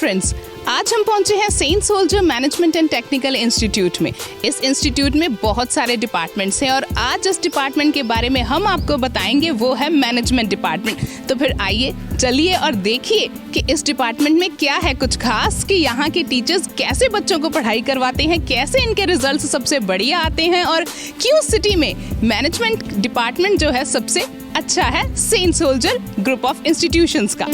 Friends, आज हम पहुंचे हैं Saint soldier management and technical Institute में। इस इंस्टीट्यूट में बहुत सारे डिपार्टमेंट्स हैं और आज जिस डिपार्टमेंट के बारे में हम आपको बताएंगे वो है मैनेजमेंट डिपार्टमेंट। तो फिर आइए चलिए और देखिए कि इस डिपार्टमेंट में क्या है कुछ खास, कि यहाँ के टीचर्स कैसे बच्चों को पढ़ाई करवाते हैं, कैसे इनके रिजल्ट्स सबसे बढ़िया आते हैं और क्यों सिटी में मैनेजमेंट डिपार्टमेंट जो है सबसे अच्छा है Saint Soldier group of institutions का।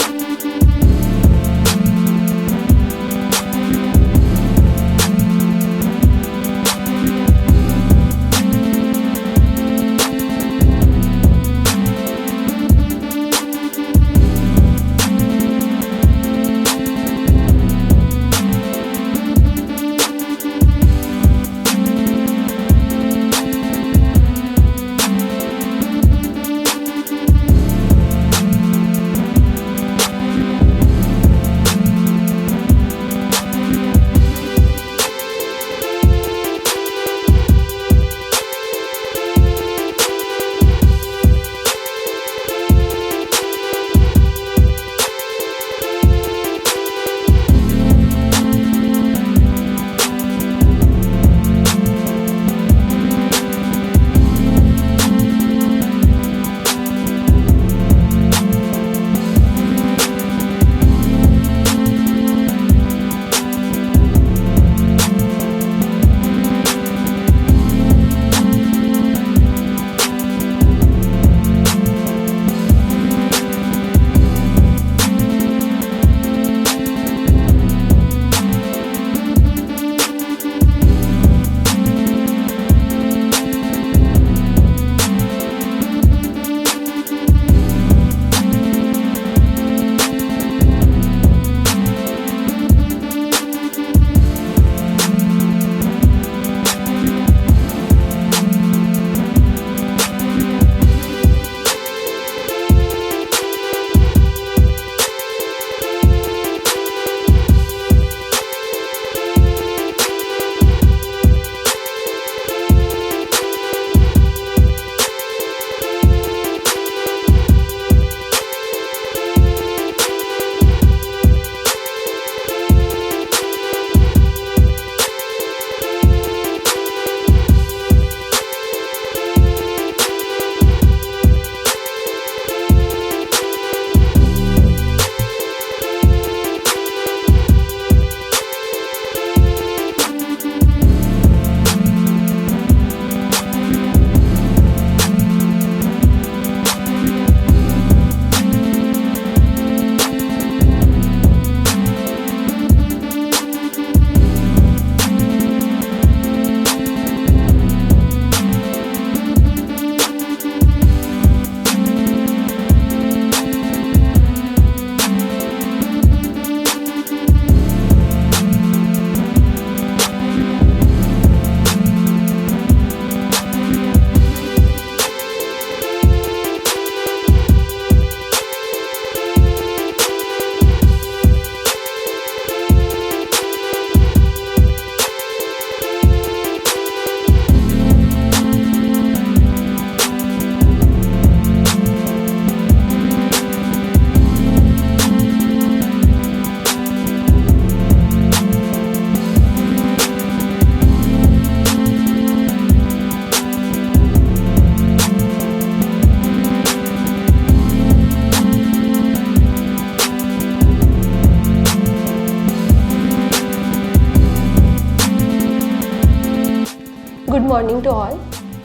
Good morning to all.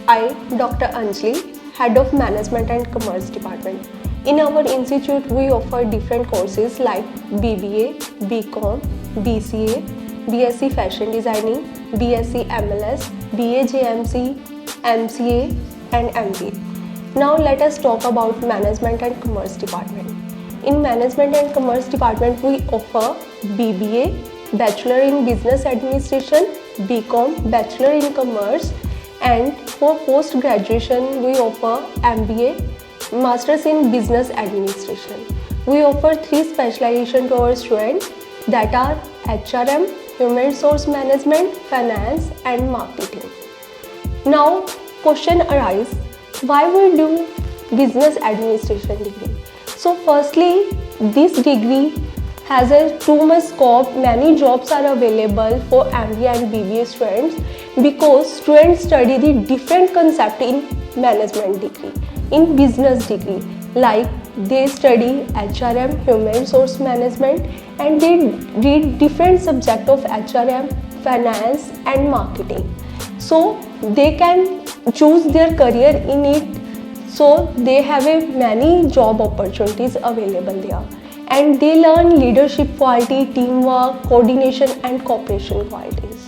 I, Dr. Anjali, Head of Management and Commerce Department. In our institute, we offer different courses like BBA, BCom, BCA, BSc Fashion Designing, BSc MLS, BA JMC, MCA and MBA. Now let us talk about Management and Commerce Department. In Management and Commerce Department, we offer BBA, Bachelor in Business Administration, BCom, Bachelor in Commerce, and for post-graduation, we offer MBA, Masters in Business Administration. We offer 3 specializations to our students, that are HRM, Human Resource Management, Finance and Marketing. Now, question arises, why we do Business Administration degree? So firstly, this degree has a too much scope. Many jobs are available for MBA and BBA students because students study the different concept in management degree, in business degree, like they study HRM, human resource management, and they read different subject of HRM, finance and marketing, so they can choose their career in it. So they have a many job opportunities available there, and they learn leadership quality, teamwork, coordination and cooperation qualities.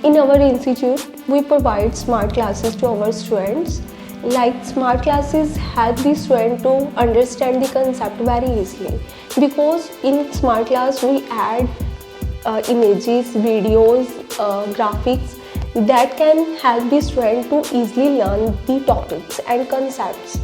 In our institute, we provide smart classes to our students. Like smart classes help the student to understand the concept very easily, because in smart class we add images, videos, graphics that can help the student to easily learn the topics and concepts.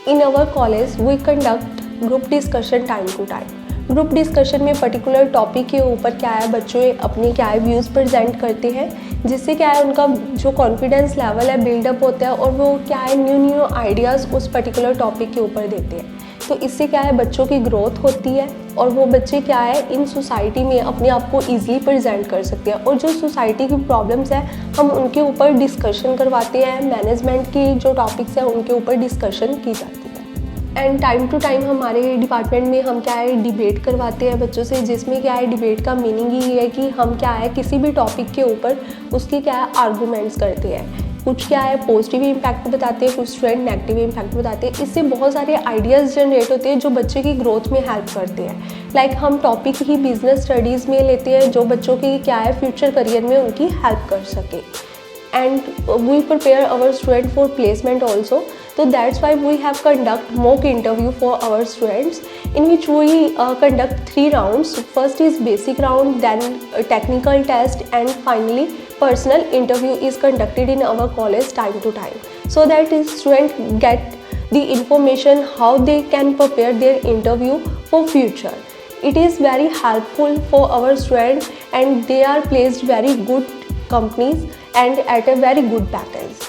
In our college, we conduct group discussion time to time. Group discussion में particular topic के ऊपर क्या है बच्चों अपने क्या है views present करते हैं, जिससे क्या है उनका जो कॉन्फिडेंस लेवल है बिल्डअप होता है और वो क्या है न्यू आइडियाज़ उस पर्टिकुलर टॉपिक के ऊपर देते हैं। तो इससे क्या है बच्चों की ग्रोथ होती है और वो बच्चे क्या है इन सोसाइटी में अपने आप को ईजिली प्रेजेंट कर सकते हैं, और जो सोसाइटी की प्रॉब्लम्स है हम उनके ऊपर डिस्कशन करवाते हैं। मैनेजमेंट की जो टॉपिक्स हैं उनके ऊपर डिस्कशन की जाती है। एंड टाइम टू टाइम हमारे डिपार्टमेंट में हम क्या है डिबेट करवाते हैं बच्चों से, जिसमें क्या है डिबेट का मीनिंग ही है कि हम क्या है किसी भी टॉपिक के ऊपर उसकी क्या है आर्गूमेंट्स करते हैं। कुछ क्या है पॉजिटिव इम्पैक्ट बताते हैं, कुछ स्टूडेंट नेगेटिव इम्पैक्ट बताते हैं। इससे बहुत सारे आइडियाज़ जनरेट होते हैं जो बच्चे की ग्रोथ में हेल्प करते हैं। लाइक हम टॉपिक ही बिजनेस स्टडीज़ में लेते हैं जो बच्चों की क्या है फ्यूचर करियर में उनकी हेल्प कर सके। And we prepare our student for placement also, so that's why we have conduct mock interview for our students, in which we conduct 3 rounds. First is basic round, then a technical test, and finally personal interview is conducted in our college time to time, so that students get the information how they can prepare their interview for future. It is very helpful for our students and they are placed very good companies and at a very good package.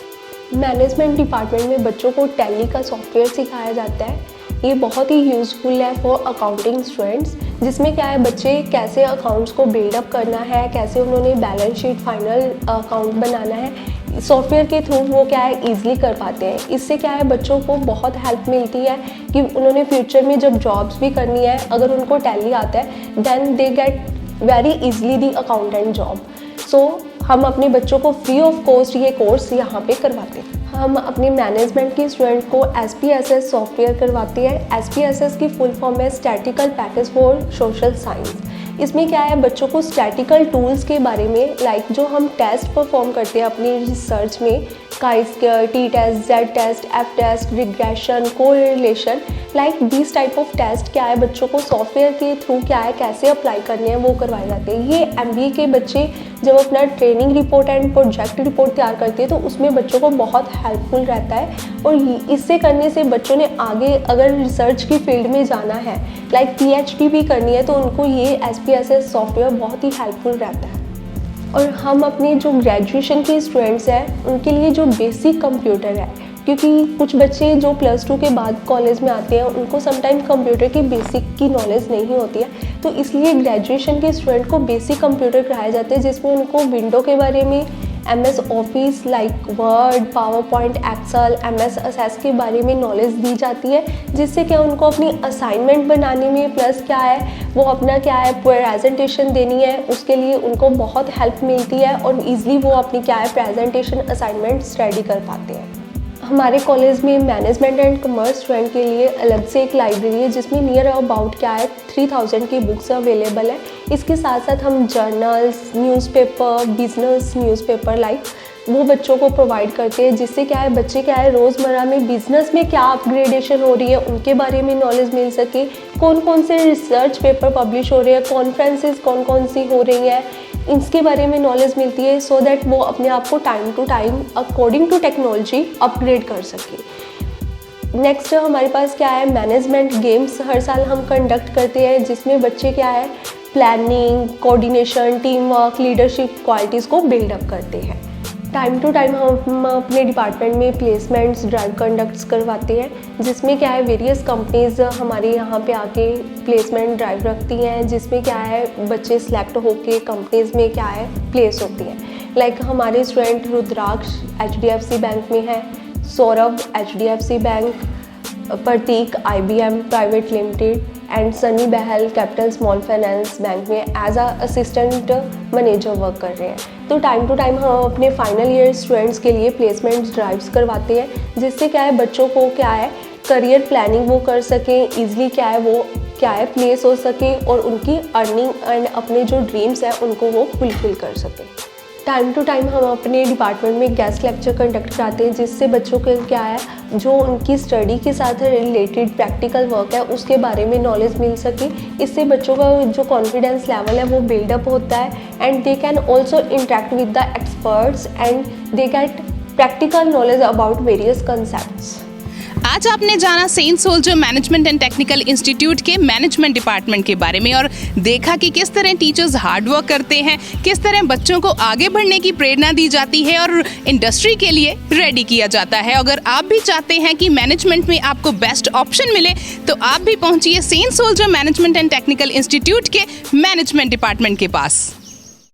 Management department में बच्चों को tally का software सिखाया जाता है। ये बहुत ही useful है फॉर अकाउंटिंग स्टूडेंट्स, जिसमें क्या है बच्चे कैसे अकाउंट्स को बिल्डअप करना है, कैसे उन्होंने बैलेंस शीट फाइनल अकाउंट बनाना है, सॉफ्टवेयर के थ्रू वो क्या है ईजिली कर पाते हैं। इससे क्या है बच्चों को बहुत हेल्प मिलती है कि उन्होंने फ्यूचर में जब जॉब्स भी करनी है अगर उनको टैली आता है then they get very easily the accountant job. So हम अपने बच्चों को फ्री ऑफ कॉस्ट ये कोर्स यहाँ पे करवाते हैं। हम अपने मैनेजमेंट के स्टूडेंट को SPSS सॉफ्टवेयर करवाते हैं। SPSS की फुल फॉर्म है statistical package for social science. इसमें क्या है बच्चों को स्टैटिकल टूल्स के बारे में लाइक जो हम टेस्ट परफॉर्म करते हैं अपनी रिसर्च में, chi square, T test, Z test, F test, regression, correlation, like this type of test क्या है बच्चों को सॉफ्टवेयर के थ्रू क्या है कैसे अप्लाई करने हैं वो करवाए जाते हैं। ये MBA के बच्चे जब अपना training report and project report तैयार करते हैं तो उसमें बच्चों को बहुत हेल्पफुल रहता है, और इससे करने से बच्चों ने आगे अगर रिसर्च की फील्ड में जाना है लाइक PhD भी करनी है तो उनको ये SPSS सॉफ्टवेयर बहुत ही हेल्पफुल रहता है। और हम अपने जो ग्रेजुएशन के स्टूडेंट्स हैं उनके लिए जो बेसिक कंप्यूटर है, क्योंकि कुछ बच्चे जो +2 के बाद कॉलेज में आते हैं उनको समटाइम कंप्यूटर की बेसिक की नॉलेज नहीं होती है, तो इसलिए ग्रेजुएशन के स्टूडेंट को बेसिक कंप्यूटर कराए जाते हैं जिसमें उनको विंडो के बारे में, MS Office like Word, PowerPoint, Excel, MS Access के बारे में नॉलेज दी जाती है, जिससे क्या उनको अपनी असाइनमेंट बनाने में प्लस क्या है वो अपना क्या है प्रेजेंटेशन देनी है उसके लिए उनको बहुत हेल्प मिलती है और ईज़िली वो अपनी क्या है प्रेजेंटेशन असाइनमेंट्स रेडी कर पाते हैं। हमारे कॉलेज में मैनेजमेंट एंड कॉमर्स स्टूडेंट के लिए अलग से एक लाइब्रेरी है जिसमें नियर अबाउट क्या है 3000 की बुक्स अवेलेबल है। इसके साथ साथ हम journals, newspaper, business newspaper like वो बच्चों को प्रोवाइड करते हैं, जिससे क्या है बच्चे क्या है रोज़मर्रा में बिजनेस में क्या अपग्रेडेशन हो रही है उनके बारे में नॉलेज मिल सके, कौन कौन से रिसर्च पेपर पब्लिश हो रहे हैं, कॉन्फ्रेंसेस कौन कौन सी हो रही हैं, इसके बारे में नॉलेज मिलती है, सो दैट वो अपने आप को time to time according to technology upgrade कर सके। नेक्स्ट हमारे पास क्या है मैनेजमेंट गेम्स हर साल हम कंडक्ट करते हैं, जिसमें बच्चे क्या है planning, coordination, team work, leadership qualities को बिल्डअप करते हैं। टाइम टू टाइम हम अपने डिपार्टमेंट में प्लेसमेंट्स ड्राइव कंडक्ट्स करवाते हैं, जिसमें क्या है वेरियस कंपनीज हमारे यहाँ पे आके प्लेसमेंट ड्राइव रखती हैं, जिसमें क्या है बच्चे सिलेक्ट होके कंपनीज में क्या है प्लेस होती हैं। लाइक हमारे स्टूडेंट रुद्राक्ष HDFC बैंक में है, Saurabh HDFC bank, Prateek IBM private limited and Sunny Bahl capital small finance bank में as a assistant manager work कर रहे हैं। तो टाइम टू टाइम हम अपने फाइनल ईयर स्टूडेंट्स के लिए प्लेसमेंट ड्राइव्स करवाते हैं, जिससे क्या है बच्चों को क्या है करियर प्लानिंग वो कर सकें, ईजिली क्या है वो क्या है प्लेस हो सकें और उनकी अर्निंग एंड अपने जो ड्रीम्स हैं उनको वो फुलफिल कर सकें। टाइम टू टाइम हम अपने डिपार्टमेंट में गेस्ट लेक्चर कंडक्ट कराते हैं, जिससे बच्चों को क्या है जो उनकी स्टडी के साथ रिलेटेड प्रैक्टिकल वर्क है उसके बारे में नॉलेज मिल सके। इससे बच्चों का जो कॉन्फिडेंस लेवल है वो बिल्डअप होता है and they can also interact with the experts and they get practical knowledge about various concepts. आज आपने जाना Saint soldier management and technical institute के मैनेजमेंट डिपार्टमेंट के बारे में और देखा कि किस तरह टीचर्स हार्ड वर्क करते हैं, किस तरह बच्चों को आगे बढ़ने की प्रेरणा दी जाती है और इंडस्ट्री के लिए रेडी किया जाता है। अगर आप भी चाहते हैं कि मैनेजमेंट में आपको बेस्ट ऑप्शन मिले तो आप भी पहुंचिए saint soldier management and technical institute के मैनेजमेंट डिपार्टमेंट के पास।